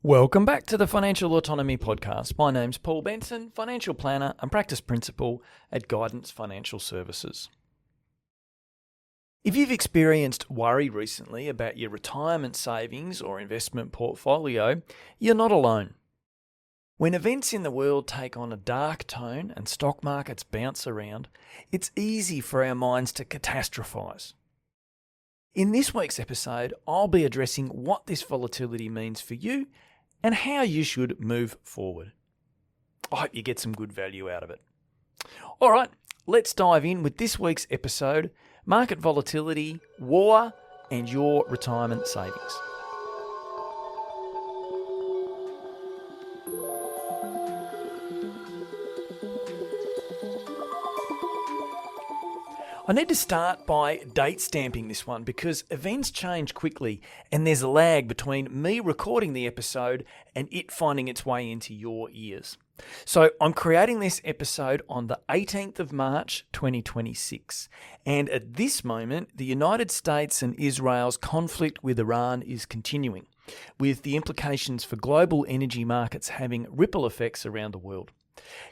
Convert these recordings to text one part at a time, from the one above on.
Welcome back to the Financial Autonomy Podcast. My name's Paul Benson, financial planner and practice principal at Guidance Financial Services. If you've experienced worry recently about your retirement savings or investment portfolio, you're not alone. When events in the world take on a dark tone and stock markets bounce around, it's easy for our minds to catastrophise. In this week's episode, I'll be addressing what this volatility means for you and how you should move forward. I hope you get some good value out of it. All right, let's dive in with this week's episode, Market Volatility, War, and Your Retirement Savings. I need to start by date stamping this one because events change quickly and there's a lag between me recording the episode and it finding its way into your ears. So I'm creating this episode on the 18th of March 2026, and at this moment the United States and Israel's conflict with Iran is continuing, with the implications for global energy markets having ripple effects around the world.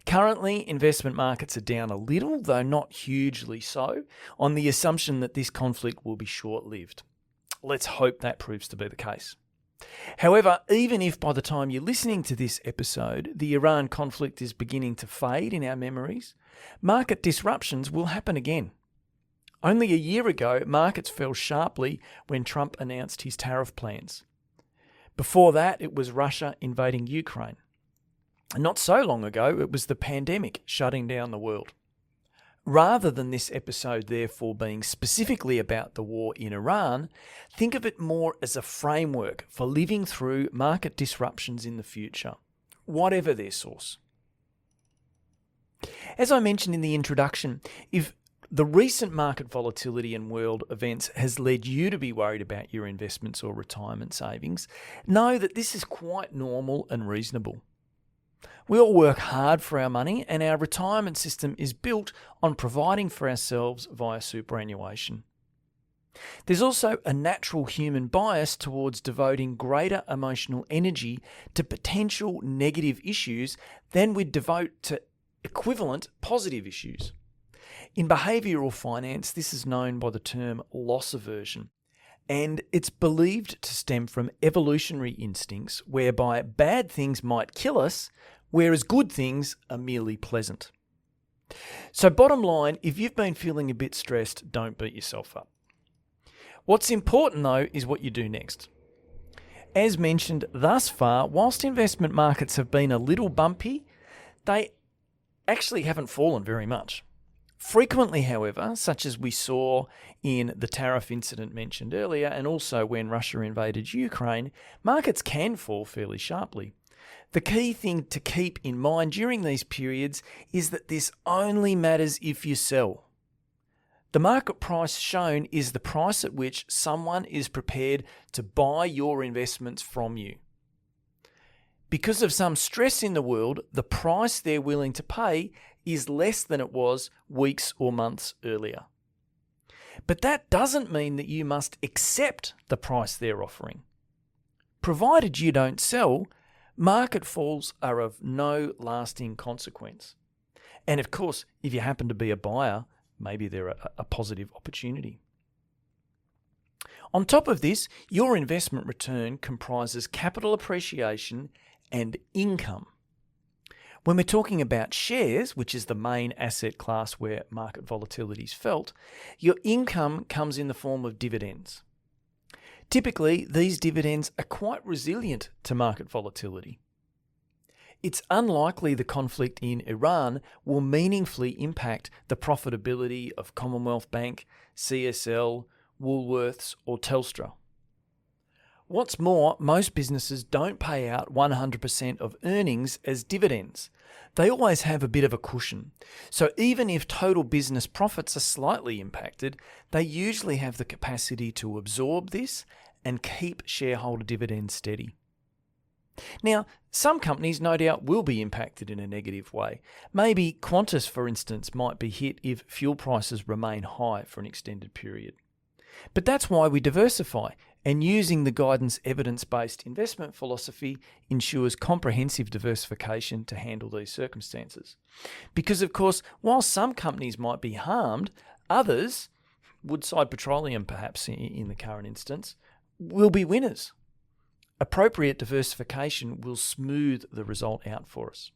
Currently, investment markets are down a little, though not hugely so, on the assumption that this conflict will be short-lived. Let's hope that proves to be the case. However, even if by the time you're listening to this episode, the Iran conflict is beginning to fade in our memories, market disruptions will happen again. Only a year ago, markets fell sharply when Trump announced his tariff plans. Before that, it was Russia invading Ukraine. Not so long ago, it was the pandemic shutting down the world. Rather than this episode therefore being specifically about the war in Iran, think of it more as a framework for living through market disruptions in the future, whatever their source. As I mentioned in the introduction, if the recent market volatility and world events has led you to be worried about your investments or retirement savings, know that this is quite normal and reasonable. We all work hard for our money, and our retirement system is built on providing for ourselves via superannuation. There's also a natural human bias towards devoting greater emotional energy to potential negative issues than we'd devote to equivalent positive issues. In behavioural finance, this is known by the term loss aversion, and it's believed to stem from evolutionary instincts whereby bad things might kill us, whereas good things are merely pleasant. So bottom line, if you've been feeling a bit stressed, don't beat yourself up. What's important though is what you do next. As mentioned thus far, whilst investment markets have been a little bumpy, they actually haven't fallen very much. Frequently, however, such as we saw in the tariff incident mentioned earlier and also when Russia invaded Ukraine, markets can fall fairly sharply. The key thing to keep in mind during these periods is that this only matters if you sell. The market price shown is the price at which someone is prepared to buy your investments from you. Because of some stress in the world, the price they're willing to pay is less than it was weeks or months earlier. But that doesn't mean that you must accept the price they're offering. Provided you don't sell, market falls are of no lasting consequence. And of course, if you happen to be a buyer, maybe they're a positive opportunity. On top of this, your investment return comprises capital appreciation and income. When we're talking about shares, which is the main asset class where market volatility is felt, your income comes in the form of dividends. Typically, these dividends are quite resilient to market volatility. It's unlikely the conflict in Iran will meaningfully impact the profitability of Commonwealth Bank, CSL, Woolworths, or Telstra. What's more, most businesses don't pay out 100% of earnings as dividends. They always have a bit of a cushion. So even if total business profits are slightly impacted, they usually have the capacity to absorb this and keep shareholder dividends steady. Now, some companies no doubt will be impacted in a negative way. Maybe Qantas, for instance, might be hit if fuel prices remain high for an extended period. But that's why we diversify And using the guidance evidence-based investment philosophy ensures comprehensive diversification to handle these circumstances. Because, of course, while some companies might be harmed, others, Woodside Petroleum perhaps in the current instance, will be winners. Appropriate diversification will smooth the result out for us.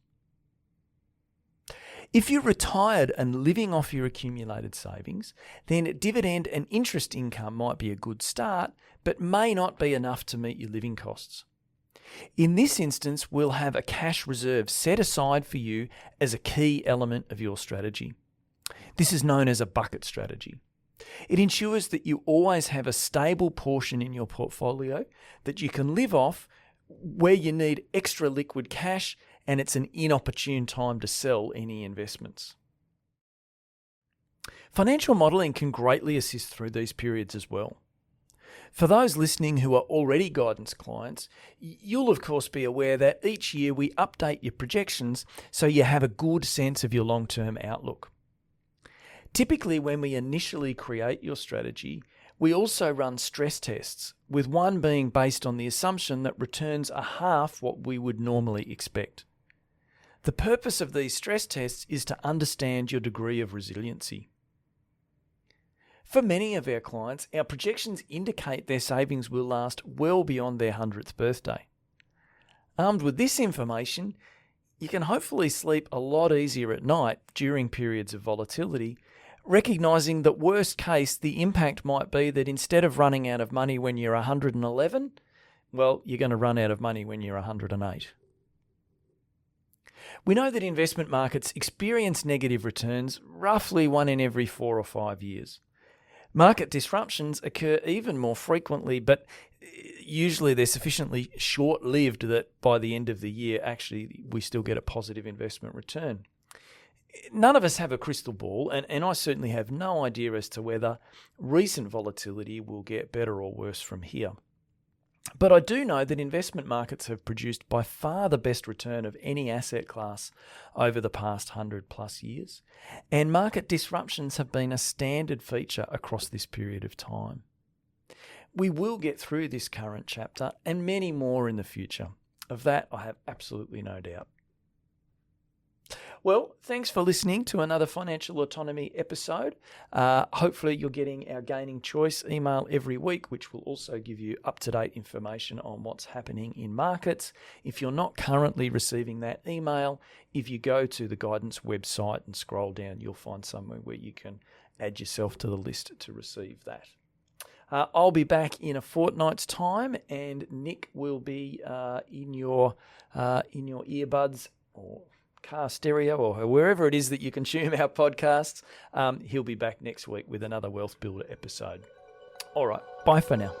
If you're retired and living off your accumulated savings, then dividend and interest income might be a good start, but may not be enough to meet your living costs. In this instance, we'll have a cash reserve set aside for you as a key element of your strategy. This is known as a bucket strategy. It ensures that you always have a stable portion in your portfolio that you can live off where you need extra liquid cash and it's an inopportune time to sell any investments. Financial modelling can greatly assist through these periods as well. For those listening who are already guidance clients, you'll of course be aware that each year we update your projections so you have a good sense of your long-term outlook. Typically, when we initially create your strategy, we also run stress tests, with one being based on the assumption that returns are half what we would normally expect. The purpose of these stress tests is to understand your degree of resiliency. For many of our clients, our projections indicate their savings will last well beyond their 100th birthday. Armed with this information, you can hopefully sleep a lot easier at night during periods of volatility, recognising that worst case, the impact might be that instead of running out of money when you're 111, well, you're going to run out of money when you're 108. We know that investment markets experience negative returns roughly 1 in every 4 or 5 years. Market disruptions occur even more frequently, but usually they're sufficiently short-lived that by the end of the year, actually, we still get a positive investment return. None of us have a crystal ball, and I certainly have no idea as to whether recent volatility will get better or worse from here. But I do know that investment markets have produced by far the best return of any asset class over the past 100 plus years, and market disruptions have been a standard feature across this period of time. We will get through this current chapter and many more in the future. Of that, I have absolutely no doubt. Well, thanks for listening to another Financial Autonomy episode. Hopefully you're getting our Gaining Choice email every week, which will also give you up-to-date information on what's happening in markets. If you're not currently receiving that email, if you go to the guidance website and scroll down, you'll find somewhere where you can add yourself to the list to receive that. I'll be back in a fortnight's time, and Nick will be in your earbuds or car stereo or wherever it is that you consume our podcasts. He'll be back next week with another Wealth Builder episode. All right, bye for now.